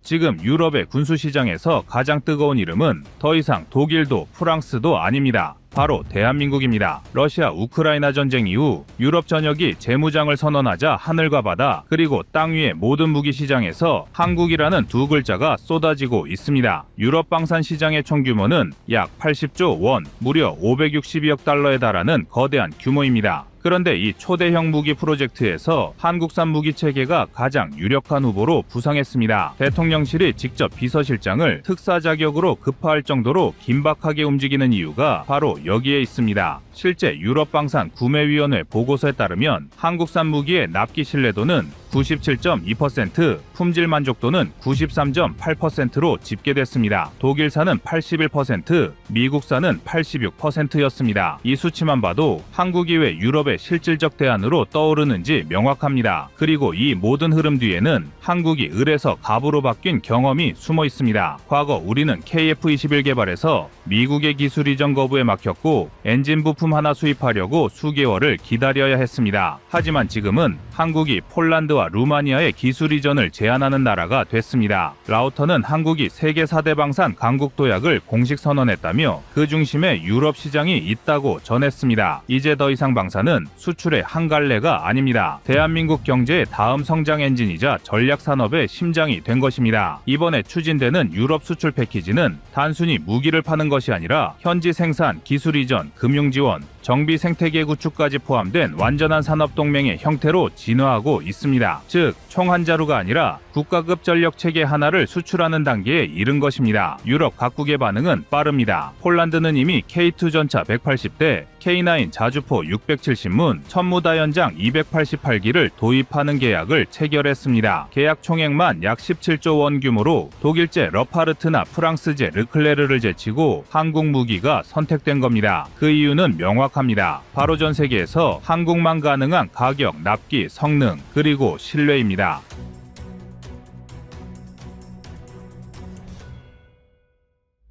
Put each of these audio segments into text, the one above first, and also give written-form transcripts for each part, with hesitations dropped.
지금 유럽의 군수 시장에서 가장 뜨거운 이름은 더 이상 독일도 프랑스도 아닙니다. 바로 대한민국입니다. 러시아 우크라이나 전쟁 이후 유럽 전역이 재무장을 선언하자 하늘과 바다 그리고 땅 위의 모든 무기 시장에서 한국이라는 두 글자가 쏟아지고 있습니다. 유럽 방산 시장의 총 규모는 약 80조 원, 무려 562억 달러에 달하는 거대한 규모입니다. 그런데 이 초대형 무기 프로젝트에서 한국산 무기 체계가 가장 유력한 후보로 부상했습니다. 대통령실이 직접 비서실장을 특사 자격으로 급파할 정도로 긴박하게 움직이는 이유가 바로 여기에 있습니다. 실제 유럽방산 구매위원회 보고서에 따르면 한국산 무기의 납기 신뢰도는 97.2%, 품질 만족도는 93.8%로 집계됐습니다. 독일산은 81%, 미국산은 86%였습니다. 이 수치만 봐도 한국이 왜 유럽의 실질적 대안으로 떠오르는지 명확합니다. 그리고 이 모든 흐름 뒤에는 한국이 을에서 갑으로 바뀐 경험이 숨어 있습니다. 과거 우리는 KF-21 개발에서 미국의 기술 이전 거부에 막혔고 엔진 부품 하나 수입하려고 수개월을 기다려야 했습니다. 하지만 지금은 한국이 폴란드와 루마니아의 기술 이전을 제한하는 나라가 됐습니다. 라우터는 한국이 세계 4대 방산 강국 도약을 공식 선언했다며 그 중심에 유럽 시장이 있다고 전했습니다. 이제 더 이상 방산은 수출의 한 갈래가 아닙니다. 대한민국 경제의 다음 성장 엔진이자 전략 산업의 심장이 된 것입니다. 이번에 추진되는 유럽 수출 패키지는 단순히 무기를 파는 것이 아니라 현지 생산, 기술 이전, 금융 지원, 정비 생태계 구축까지 포함된 완전한 산업 동맹의 형태로 진화하고 있습니다. 즉, 총 한 자루가 아니라 국가급 전력 체계 하나를 수출하는 단계에 이른 것입니다. 유럽 각국의 반응은 빠릅니다. 폴란드는 이미 K2 전차 180대, K9 자주포 670문, 천무다연장 288기를 도입하는 계약을 체결했습니다. 계약 총액만 약 17조 원 규모로 독일제 러파르트나 프랑스제 르클레르를 제치고 한국 무기가 선택된 겁니다. 그 이유는 명확합니다. 바로 전 세계에서 한국만 가능한 가격, 납기, 성능, 그리고 신뢰입니다.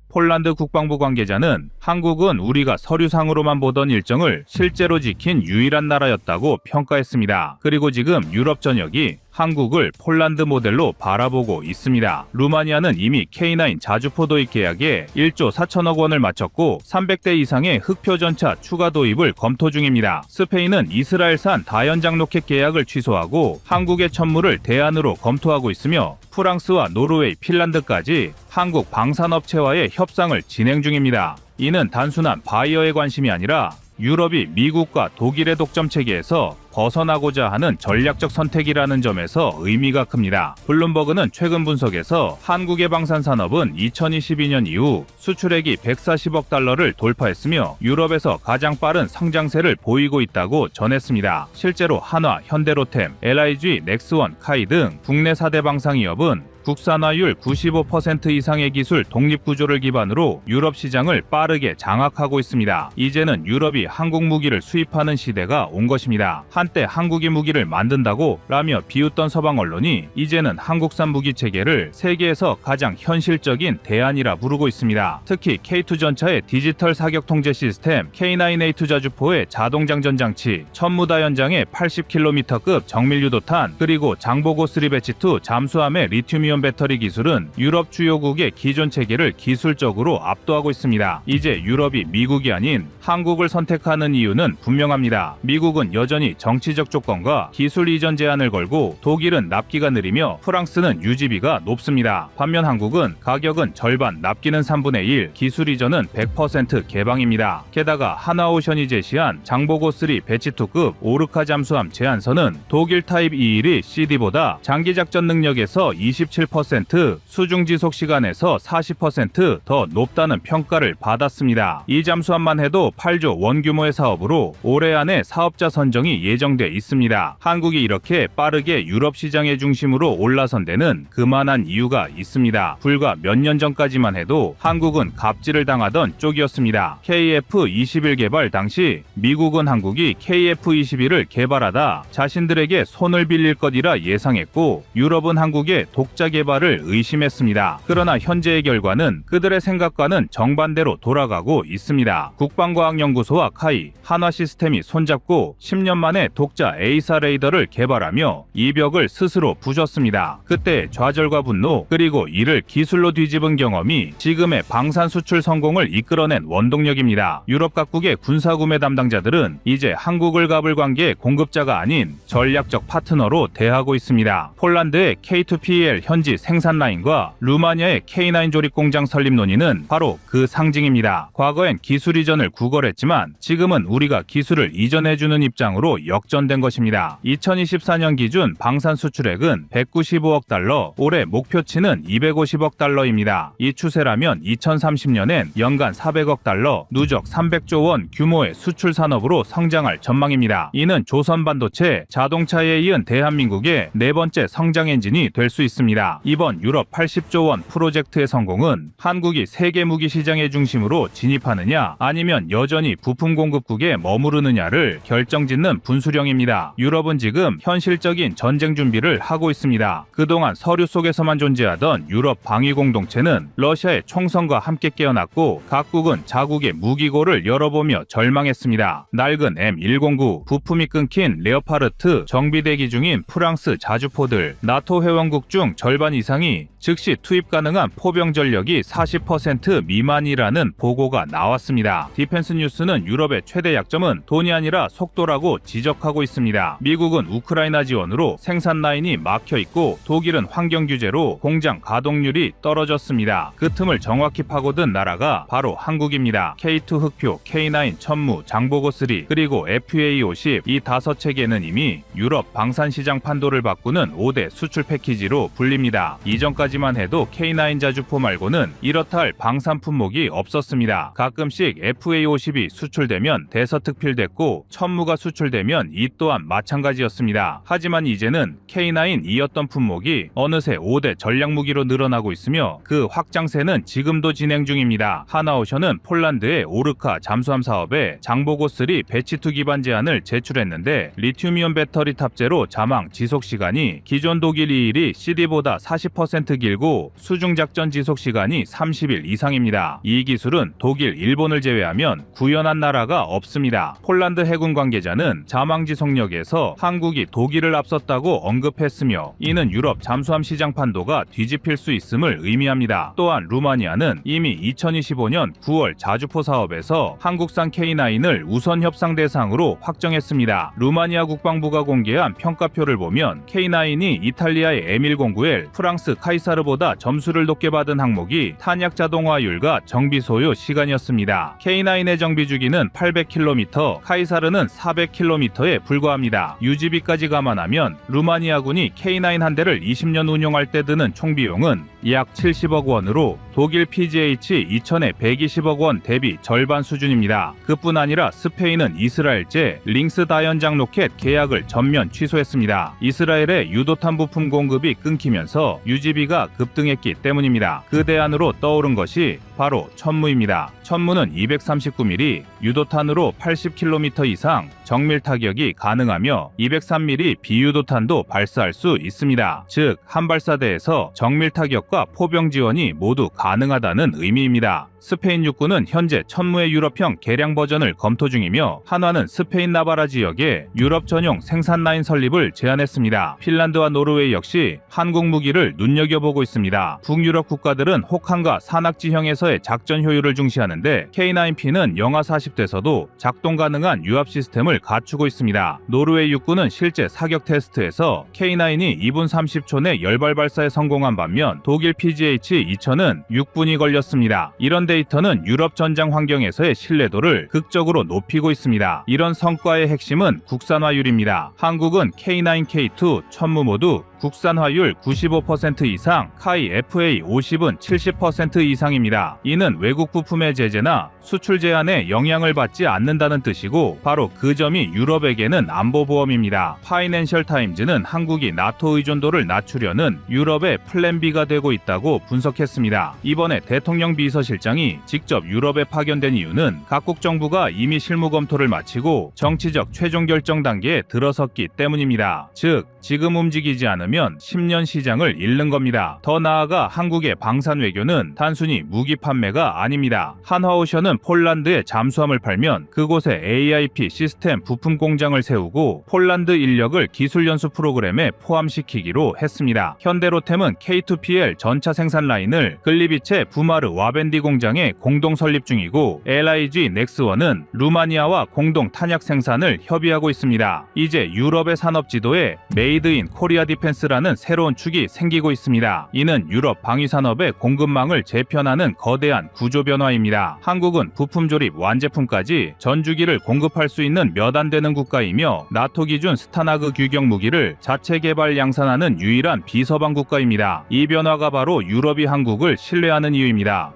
폴란드 국방부 관계자는 한국은 우리가 서류상으로만 보던 일정을 실제로 지킨 유일한 나라였다고 평가했습니다. 그리고 지금 유럽 전역이 한국을 폴란드 모델로 바라보고 있습니다. 루마니아는 이미 K9 자주포 도입 계약에 1조 4천억 원을 마쳤고 300대 이상의 흑표 전차 추가 도입을 검토 중입니다. 스페인은 이스라엘산 다연장 로켓 계약을 취소하고 한국의 천무를 대안으로 검토하고 있으며 프랑스와 노르웨이, 핀란드까지 한국 방산업체와의 협상을 진행 중입니다. 이는 단순한 바이어의 관심이 아니라 유럽이 미국과 독일의 독점 체계에서 벗어나고자 하는 전략적 선택이라는 점에서 의미가 큽니다. 블룸버그는 최근 분석에서 한국의 방산 산업은 2022년 이후 수출액이 140억 달러를 돌파했으며 유럽에서 가장 빠른 성장세를 보이고 있다고 전했습니다. 실제로 한화, 현대로템, LIG, 넥스원, 카이 등 국내 4대 방산기업은 국산화율 95% 이상의 기술 독립구조를 기반으로 유럽 시장을 빠르게 장악하고 있습니다. 이제는 유럽이 한국 무기를 수입하는 시대가 온 것입니다. 한때 한국이 무기를 만든다고 라며 비웃던 서방 언론이 이제는 한국산 무기 체계를 세계에서 가장 현실적인 대안이라 부르고 있습니다. 특히 K2 전차의 디지털 사격 통제 시스템, K9A2 자주포의 자동 장전 장치, 천무다연장의 80km급 정밀 유도탄, 그리고 장보고 3 배치2 잠수함의 리튬이온 배터리 기술은 유럽 주요국의 기존 체계를 기술적으로 압도하고 있습니다. 이제 유럽이 미국이 아닌 한국을 선택하는 이유는 분명합니다. 미국은 여전히 정치적 조건과 기술 이전 제한을 걸고 독일은 납기가 느리며 프랑스는 유지비가 높습니다. 반면 한국은 가격은 절반, 납기는 3분의 1, 기술 이전은 100% 개방입니다. 게다가 하나오션이 제시한 장보고 3 배치2급 오르카 잠수함 제한선은 독일 타입 21이 CD보다 장기작전 능력에서 27%, 수중 지속 시간에서 40% 더 높다는 평가를 받았습니다. 이 잠수함만 해도 8조 원 규모의 사업으로 올해 안에 사업자 선정이 예정돼 있습니다. 한국이 이렇게 빠르게 유럽 시장의 중심으로 올라선 데는 그만한 이유가 있습니다. 불과 몇 년 전까지만 해도 한국은 갑질을 당하던 쪽이었습니다. KF-21 개발 당시 미국은 한국이 KF-21을 개발하다 자신들에게 손을 빌릴 것이라 예상했고 유럽은 한국의 독자 개발을 의심했습니다. 그러나 현재의 결과는 그들의 생각과는 정반대로 돌아가고 있습니다. 국방과학연구소와 카이, 한화시스템이 손잡고 10년 만에 독자 에이사 레이더를 개발하며 이 벽을 스스로 부쉈습니다. 그때 좌절과 분노 그리고 이를 기술로 뒤집은 경험이 지금의 방산 수출 성공을 이끌어낸 원동력입니다. 유럽 각국의 군사구매 담당자들은 이제 한국을 갑을 관계의 공급자가 아닌 전략적 파트너로 대하고 있습니다. 폴란드의 K2PL 현지 생산 라인과 루마니아의 K9 조립 공장 설립 논의는 바로 그 상징입니다. 과거엔 기술 이전을 구걸했지만 지금은 우리가 기술을 이전해주는 입장으로 역전된 것입니다. 2024년 기준 방산 수출액은 195억 달러, 올해 목표치는 250억 달러입니다. 이 추세라면 2030년엔 연간 400억 달러, 누적 300조 원 규모의 수출 산업으로 성장할 전망입니다. 이는 조선 반도체, 자동차에 이은 대한민국의 네 번째 성장 엔진이 될 수 있습니다. 이번 유럽 80조 원 프로젝트의 성공은 한국이 세계 무기 시장의 중심으로 진입하느냐 아니면 여전히 부품 공급국에 머무르느냐를 결정짓는 분수령입니다. 유럽은 지금 현실적인 전쟁 준비를 하고 있습니다. 그동안 서류 속에서만 존재하던 유럽 방위 공동체는 러시아의 총선과 함께 깨어났고 각국은 자국의 무기고를 열어보며 절망했습니다. 낡은 M109, 부품이 끊긴 레오파르트, 정비 대기 중인 프랑스 자주포들, 나토 회원국 중 절반 이상이 즉시 투입 가능한 포병 전력이 40% 미만이라는 보고가 나왔습니다. 디펜스 뉴스는 유럽의 최대 약점은 돈이 아니라 속도라고 지적하고 있습니다. 미국은 우크라이나 지원으로 생산 라인이 막혀 있고 독일은 환경 규제로 공장 가동률이 떨어졌습니다. 그 틈을 정확히 파고든 나라가 바로 한국입니다. K2 흑표, K9 천무, 장보고 3 그리고 FA50 이 5체계는 이미 유럽 방산시장 판도를 바꾸는 5대 수출 패키지로 불립니다. 이전까지만 해도 K9 자주포 말고는 이렇다 할 방산 품목이 없었습니다. 가끔씩 FA50이 수출되면 대서특필됐고 천무가 수출되면 이 또한 마찬가지였습니다. 하지만 이제는 K9이었던 품목이 어느새 5대 전략무기로 늘어나고 있으며 그 확장세는 지금도 진행 중입니다. 하나오션은 폴란드의 오르카 잠수함 사업에 장보고 3 배치2 기반 제안을 제출했는데 리튬이온 배터리 탑재로 자망 지속시간이 기존 독일 2일이 CD보다 40% 길고 수중작전 지속시간이 30일 이상입니다. 이 기술은 독일, 일본을 제외하면 구현한 나라가 없습니다. 폴란드 해군 관계자는 자망 지속력에서 한국이 독일을 앞섰다고 언급했으며 이는 유럽 잠수함 시장 판도가 뒤집힐 수 있음을 의미합니다. 또한 루마니아는 이미 2025년 9월 자주포 사업에서 한국산 K9을 우선 협상 대상으로 확정했습니다. 루마니아 국방부가 공개한 평가표를 보면 K9이 이탈리아의 M109L, 프랑스 카이사르보다 점수를 높게 받은 항목이 탄약 자동화율과 정비 소요 시간이었습니다. K9의 정비 주기는 800km, 카이사르는 400km에 불과합니다. 유지비까지 감안하면 루마니아군이 K9 한 대를 20년 운용할 때 드는 총 비용은 약 70억 원으로 독일 PGH 2000에 120억 원 대비 절반 수준입니다. 그뿐 아니라 스페인은 이스라엘제 링스 다연장 로켓 계약을 전면 취소했습니다. 이스라엘의 유도탄 부품 공급이 끊기면서 유지비가 급등했기 때문입니다. 그 대안으로 떠오른 것이 바로 천무입니다. 천무는 239mm, 유도탄으로 80km 이상 정밀 타격이 가능하며 203mm 비유도탄도 발사할 수 있습니다. 즉, 한 발사대에서 정밀 타격과 포병 지원이 모두 가능하다는 의미입니다. 스페인 육군은 현재 천무의 유럽형 개량 버전을 검토 중이며 한화는 스페인 나바라 지역에 유럽 전용 생산 라인 설립을 제안했습니다. 핀란드와 노르웨이 역시 한국 무기를 눈여겨보고 있습니다. 북유럽 국가들은 혹한과 산악지형에서의 작전 효율을 중시하는데 K9P는 영하 40도에서도 작동 가능한 유압 시스템을 갖추고 있습니다. 노르웨이 육군은 실제 사격 테스트에서 K9이 2분 30초 내 열발 발사에 성공한 반면 독일 PGH-2000은 6분이 걸렸습니다. 이런 데이터는 유럽 전장 환경에서의 신뢰도를 극적으로 높이고 있습니다. 이런 성과의 핵심은 국산화율입니다. 한국은 K9, K2, 천무 모두 국산화율 95% 이상, 카이 FA50은 70% 이상입니다. 있습니다. 이는 외국 부품의 제재나 수출 제한에 영향을 받지 않는다는 뜻이고 바로 그 점이 유럽에게는 안보보험입니다. 파이낸셜 타임즈는 한국이 나토 의존도를 낮추려는 유럽의 플랜 B가 되고 있다고 분석했습니다. 이번에 대통령 비서실장이 직접 유럽에 파견된 이유는 각국 정부가 이미 실무 검토를 마치고 정치적 최종 결정 단계에 들어섰기 때문입니다. 즉, 지금 움직이지 않으면 10년 시장을 잃는 겁니다. 더 나아가 한국의 방산 외교는 단순히 무기 판매가 아닙니다. 한화오션은 폴란드에 잠수함을 팔면 그곳에 AIP 시스템 부품 공장을 세우고 폴란드 인력을 기술 연수 프로그램에 포함시키기로 했습니다. 현대로템은 K2PL 전차 생산 라인을 글리비체 부마르 와벤디 공장에 공동 설립 중이고 LIG 넥스원은 루마니아와 공동 탄약 생산을 협의하고 있습니다. 이제 유럽의 산업 지도에 메이드 인 코리아 디펜스라는 새로운 축이 생기고 있습니다. 이는 유럽 방위 산업의 공급망을 재편하는 거대한 구조 변화입니다. 한국은 부품 조립 완제품까지 전주기를 공급할 수 있는 몇 안 되는 국가이며 나토 기준 스타나그 규격 무기를 자체 개발 양산하는 유일한 비서방 국가입니다. 이 변화가 바로 유럽이 한국을 신뢰하는 이유입니다.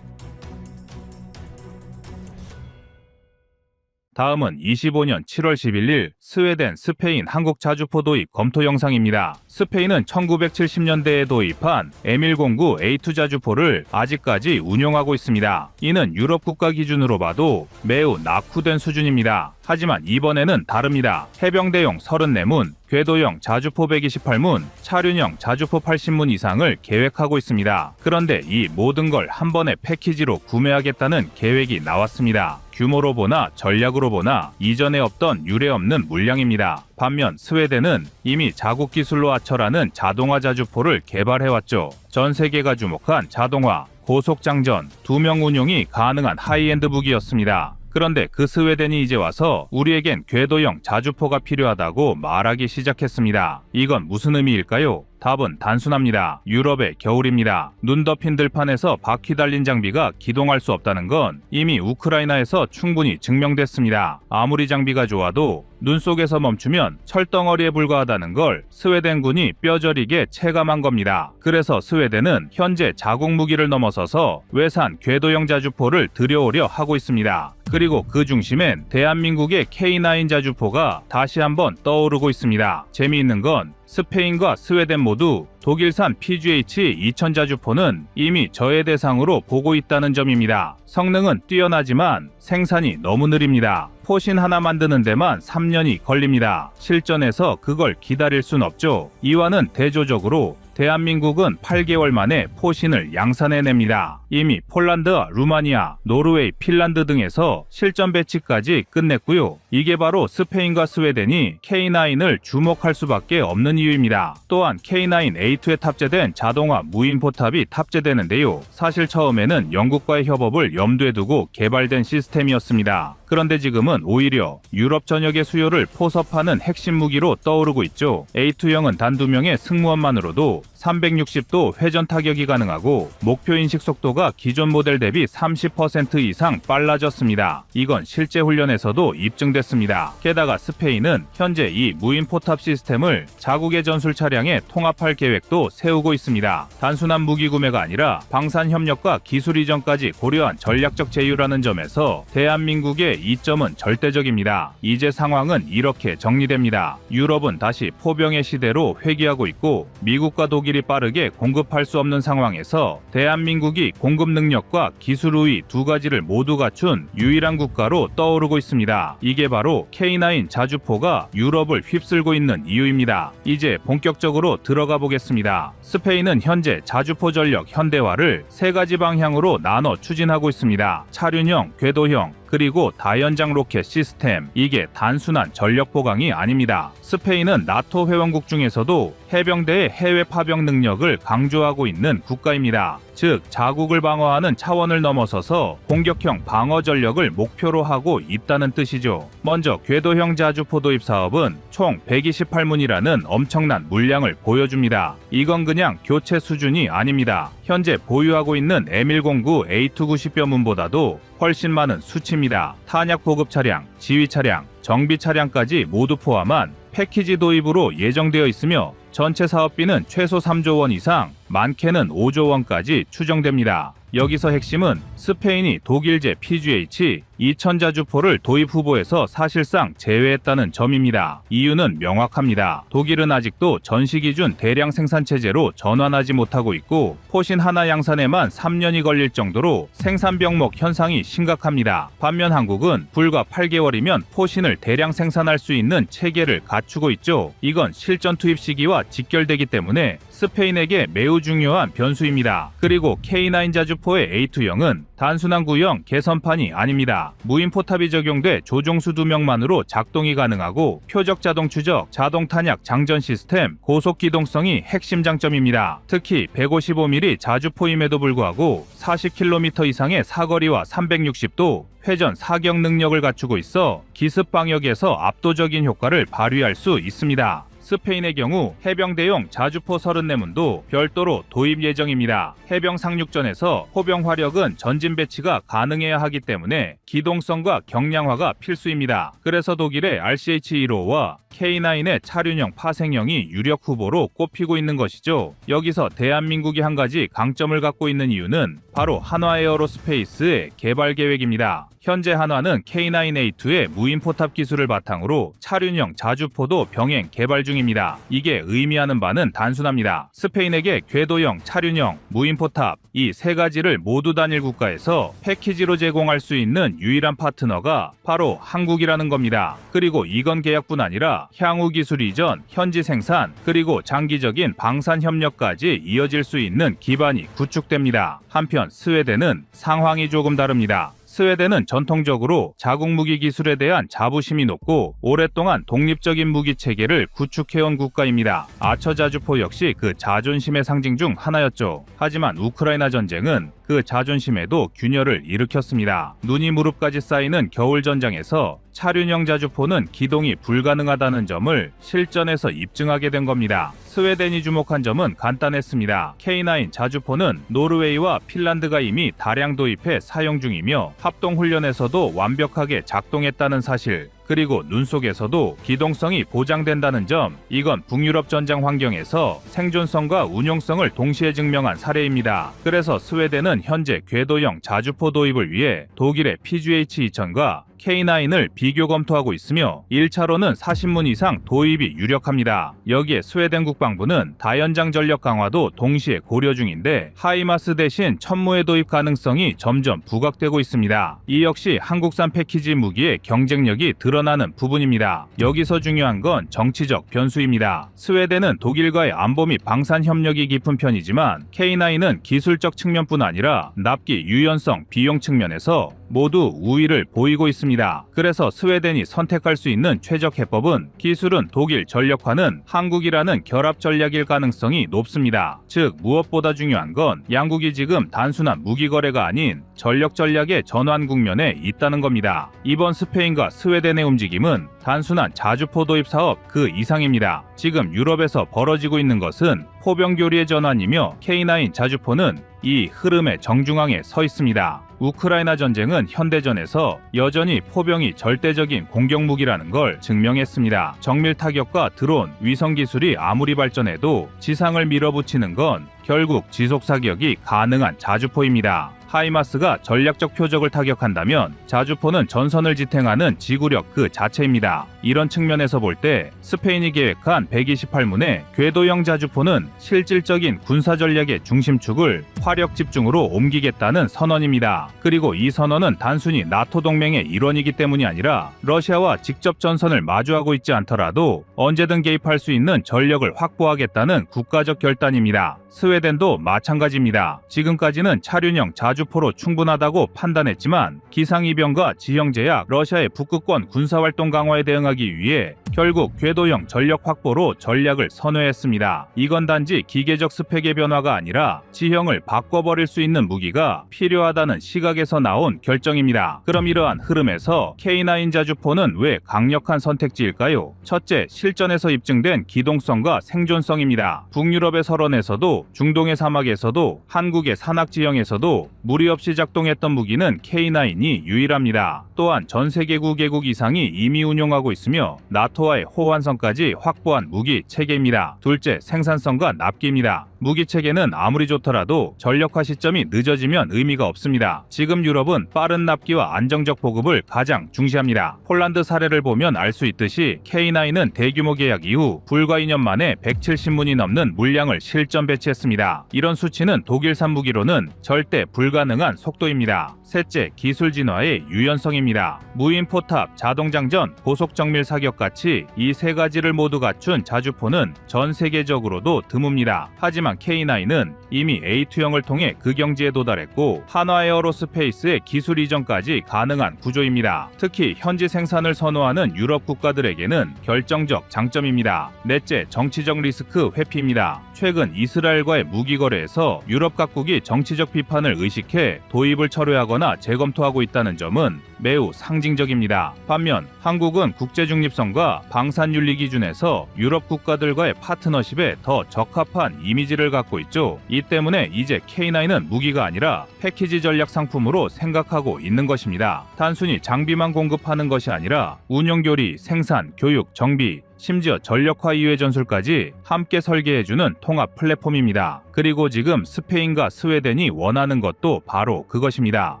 다음은 25년 7월 11일 스웨덴, 스페인 한국 자주포 도입 검토 영상입니다. 스페인은 1970년대에 도입한 M109A2 자주포를 아직까지 운용하고 있습니다. 이는 유럽 국가 기준으로 봐도 매우 낙후된 수준입니다. 하지만 이번에는 다릅니다. 해병대용 34문, 궤도형 자주포 128문, 차륜형 자주포 80문 이상을 계획하고 있습니다. 그런데 이 모든 걸 한 번에 패키지로 구매하겠다는 계획이 나왔습니다. 규모로 보나 전략으로 보나 이전에 없던 유례없는 물량입니다. 반면 스웨덴은 이미 자국 기술로 아처라는 자동화 자주포를 개발해왔죠. 전 세계가 주목한 자동화, 고속장전, 2명 운용이 가능한 하이엔드 무기였습니다. 그런데 그 스웨덴이 이제 와서 우리에겐 궤도형 자주포가 필요하다고 말하기 시작했습니다. 이건 무슨 의미일까요? 답은 단순합니다. 유럽의 겨울입니다. 눈 덮인 들판에서 바퀴 달린 장비가 기동할 수 없다는 건 이미 우크라이나에서 충분히 증명됐습니다. 아무리 장비가 좋아도 눈 속에서 멈추면 철덩어리에 불과하다는 걸 스웨덴군이 뼈저리게 체감한 겁니다. 그래서 스웨덴은 현재 자국 무기를 넘어서서 외산 궤도형 자주포를 들여오려 하고 있습니다. 그리고 그 중심엔 대한민국의 K9 자주포가 다시 한번 떠오르고 있습니다. 재미있는 건 스페인과 스웨덴 모두 독일산 PGH-2000 자주포는 이미 저해 대상으로 보고 있다는 점입니다. 성능은 뛰어나지만 생산이 너무 느립니다. 포신 하나 만드는 데만 3년이 걸립니다. 실전에서 그걸 기다릴 순 없죠. 이와는 대조적으로 대한민국은 8개월 만에 포신을 양산해냅니다. 이미 폴란드와 루마니아, 노르웨이, 핀란드 등에서 실전 배치까지 끝냈고요. 이게 바로 스페인과 스웨덴이 K9을 주목할 수밖에 없는 이유입니다. 또한 K9A2에 탑재된 자동화 무인 포탑이 탑재되는데요. 사실 처음에는 영국과의 협업을 염두에 두고 개발된 시스템이었습니다. 그런데 지금은 오히려 유럽 전역의 수요를 포섭하는 핵심 무기로 떠오르고 있죠. A2형은 단 2명의 승무원만으로도 360도 회전 타격이 가능하고 목표 인식 속도가 기존 모델 대비 30% 이상 빨라졌습니다. 이건 실제 훈련에서도 입증됐습니다. 게다가 스페인은 현재 이 무인 포탑 시스템을 자국의 전술 차량에 통합할 계획도 세우고 있습니다. 단순한 무기 구매가 아니라 방산 협력과 기술 이전까지 고려한 전략적 제휴라는 점에서 대한민국의 이점은 절대적입니다. 이제 상황은 이렇게 정리됩니다. 유럽은 다시 포병의 시대로 회귀하고 있고 미국과 독일이 빠르게 공급할 수 없는 상황에서 대한민국이 공급 능력과 기술 우위 두 가지를 모두 갖춘 유일한 국가로 떠오르고 있습니다. 이게 바로 K9 자주포가 유럽을 휩쓸고 있는 이유입니다. 이제 본격적으로 들어가 보겠습니다. 스페인은 현재 자주포 전력 현대화를 세 가지 방향으로 나눠 추진하고 있습니다. 차륜형, 궤도형, 그리고 다연장 로켓 시스템. 이게 단순한 전력 보강이 아닙니다. 스페인은 나토 회원국 중에서도 해병대의 해외 파병 능력을 강조하고 있는 국가입니다. 즉, 자국을 방어하는 차원을 넘어서서 공격형 방어 전력을 목표로 하고 있다는 뜻이죠. 먼저 궤도형 자주포 도입 사업은 총 128문이라는 엄청난 물량을 보여줍니다. 이건 그냥 교체 수준이 아닙니다. 현재 보유하고 있는 M109A2 90여 문보다도 훨씬 많은 수치입니다. 탄약 보급 차량, 지휘 차량, 정비 차량까지 모두 포함한 패키지 도입으로 예정되어 있으며 전체 사업비는 최소 3조 원 이상, 많게는 5조 원까지 추정됩니다. 여기서 핵심은 스페인이 독일제 PGH 2000 자주포를 도입 후보에서 사실상 제외했다는 점입니다. 이유는 명확합니다. 독일은 아직도 전시 기준 대량 생산 체제로 전환하지 못하고 있고 포신 하나 양산에만 3년이 걸릴 정도로 생산 병목 현상이 심각합니다. 반면 한국은 불과 8개월이면 포신을 대량 생산할 수 있는 체계를 갖추고 있죠. 이건 실전 투입 시기와 직결되기 때문에 스페인에게 매우 중요한 변수입니다. 그리고 K9 자주포의 A2형은 단순한 구형 개선판이 아닙니다. 무인 포탑이 적용돼 조종수 2명만으로 작동이 가능하고 표적 자동 추적, 자동 탄약 장전 시스템, 고속 기동성이 핵심 장점입니다. 특히 155mm 자주포임에도 불구하고 40km 이상의 사거리와 360도 회전 사격 능력을 갖추고 있어 기습 방역에서 압도적인 효과를 발휘할 수 있습니다. 스페인의 경우 해병대용 자주포 34문도 별도로 도입 예정입니다. 해병 상륙전에서 포병 화력은 전진 배치가 가능해야 하기 때문에 기동성과 경량화가 필수입니다. 그래서 독일의 RCH-155와 K9의 차륜형 파생형이 유력 후보로 꼽히고 있는 것이죠. 여기서 대한민국이 한 가지 강점을 갖고 있는 이유는 바로 한화에어로스페이스의 개발 계획입니다. 현재 한화는 K9A2의 무인 포탑 기술을 바탕으로 차륜형 자주포도 병행 개발 중입니다. 이게 의미하는 바는 단순합니다. 스페인에게 궤도형, 차륜형, 무인 포탑 이 세 가지를 모두 단일 국가에서 패키지로 제공할 수 있는 유일한 파트너가 바로 한국이라는 겁니다. 그리고 이건 계약뿐 아니라 향후 기술 이전, 현지 생산, 그리고 장기적인 방산 협력까지 이어질 수 있는 기반이 구축됩니다. 한편 스웨덴은 상황이 조금 다릅니다. 스웨덴은 전통적으로 자국 무기 기술에 대한 자부심이 높고 오랫동안 독립적인 무기 체계를 구축해온 국가입니다. 아처 자주포 역시 그 자존심의 상징 중 하나였죠. 하지만 우크라이나 전쟁은 그 자존심에도 균열을 일으켰습니다. 눈이 무릎까지 쌓이는 겨울 전장에서 차륜형 자주포는 기동이 불가능하다는 점을 실전에서 입증하게 된 겁니다. 스웨덴이 주목한 점은 간단했습니다. K9 자주포는 노르웨이와 핀란드가 이미 다량 도입해 사용 중이며 합동훈련에서도 완벽하게 작동했다는 사실, 그리고 눈 속에서도 기동성이 보장된다는 점, 이건 북유럽 전장 환경에서 생존성과 운용성을 동시에 증명한 사례입니다. 그래서 스웨덴은 현재 궤도형 자주포 도입을 위해 독일의 PGH-2000과 K9을 비교 검토하고 있으며 1차로는 40문 이상 도입이 유력합니다. 여기에 스웨덴 국방부는 다연장 전력 강화도 동시에 고려 중인데 하이마스 대신 천무의 도입 가능성이 점점 부각되고 있습니다. 이 역시 한국산 패키지 무기의 경쟁력이 드러나는 부분입니다. 여기서 중요한 건 정치적 변수입니다. 스웨덴은 독일과의 안보 및 방산 협력이 깊은 편이지만 K9은 기술적 측면뿐 아니라 납기, 유연성, 비용 측면에서 모두 우위를 보이고 있습니다. 그래서 스웨덴이 선택할 수 있는 최적 해법은 기술은 독일, 전력화는 한국이라는 결합 전략일 가능성이 높습니다. 즉 무엇보다 중요한 건 양국이 지금 단순한 무기 거래가 아닌 전력 전략의 전환 국면에 있다는 겁니다. 이번 스페인과 스웨덴의 움직임은 단순한 자주포 도입 사업 그 이상입니다. 지금 유럽에서 벌어지고 있는 것은 포병 교리의 전환이며 K9 자주포는 이 흐름의 정중앙에 서 있습니다. 우크라이나 전쟁은 현대전에서 여전히 포병이 절대적인 공격무기라는 걸 증명했습니다. 정밀 타격과 드론, 위성 기술이 아무리 발전해도 지상을 밀어붙이는 건 결국 지속 사격이 가능한 자주포입니다. 하이마스가 전략적 표적을 타격한다면 자주포는 전선을 지탱하는 지구력 그 자체입니다. 이런 측면에서 볼 때 스페인이 계획한 128문의 궤도형 자주포는 실질적인 군사 전략의 중심축을 화력 집중으로 옮기겠다는 선언입니다. 그리고 이 선언은 단순히 나토 동맹의 일원이기 때문이 아니라 러시아와 직접 전선을 마주하고 있지 않더라도 언제든 개입할 수 있는 전력을 확보하겠다는 국가적 결단입니다. 스웨덴도 마찬가지입니다. 지금까지는 차륜형 자주포로 충분하다고 판단했지만 기상이변과 지형제약, 러시아의 북극권 군사활동 강화에 대응하기 위해 결국 궤도형 전력 확보로 전략을 선회했습니다. 이건 단지 기계적 스펙의 변화가 아니라 지형을 바꿔버릴 수 있는 무기가 필요하다는 시각에서 나온 결정입니다. 그럼 이러한 흐름에서 K9 자주포는 왜 강력한 선택지일까요? 첫째, 실전에서 입증된 기동성과 생존성입니다. 북유럽의 설원에서도 중동의 사막에서도 한국의 산악 지형에서도 무리 없이 작동했던 무기는 K9이 유일합니다. 또한 전 세계 9개국 이상이 이미 운용하고 있으며 나토와의 호환성까지 확보한 무기 체계입니다. 둘째, 생산성과 납기입니다. 무기 체계는 아무리 좋더라도 전력화 시점이 늦어지면 의미가 없습니다. 지금 유럽은 빠른 납기와 안정적 보급을 가장 중시합니다. 폴란드 사례를 보면 알 수 있듯이 K9은 대규모 계약 이후 불과 2년 만에 170문이 넘는 물량을 실전 배치했습니다. 이런 수치는 독일산 무기로는 절대 불가능한 속도입니다. 셋째, 기술 진화의 유연성입니다. 무인 포탑, 자동장전, 고속정밀 사격같이 이 세 가지를 모두 갖춘 자주포는 전 세계적으로도 드뭅니다. 하지만 K9은 이미 A2형을 통해 그 경지에 도달했고 한화에어로스페이스의 기술 이전까지 가능한 구조입니다. 특히 현지 생산을 선호하는 유럽 국가들에게는 결정적 장점입니다. 넷째, 정치적 리스크 회피입니다. 최근 이스라엘과의 무기 거래에서 유럽 각국이 정치적 비판을 의식해 도입을 철회하거나 재검토하고 있다는 점은 매우 상징적입니다. 반면 한국은 국제 중립성과 방산윤리 기준에서 유럽 국가들과의 파트너십에 더 적합한 이미지를 갖고 있죠. 이 때문에 이제 K9은 무기가 아니라 패키지 전략 상품으로 생각하고 있는 것입니다. 단순히 장비만 공급하는 것이 아니라 운용 교리, 생산, 교육, 정비, 심지어 전력화 이외 전술까지 함께 설계해주는 통합 플랫폼입니다. 그리고 지금 스페인과 스웨덴이 원하는 것도 바로 그것입니다.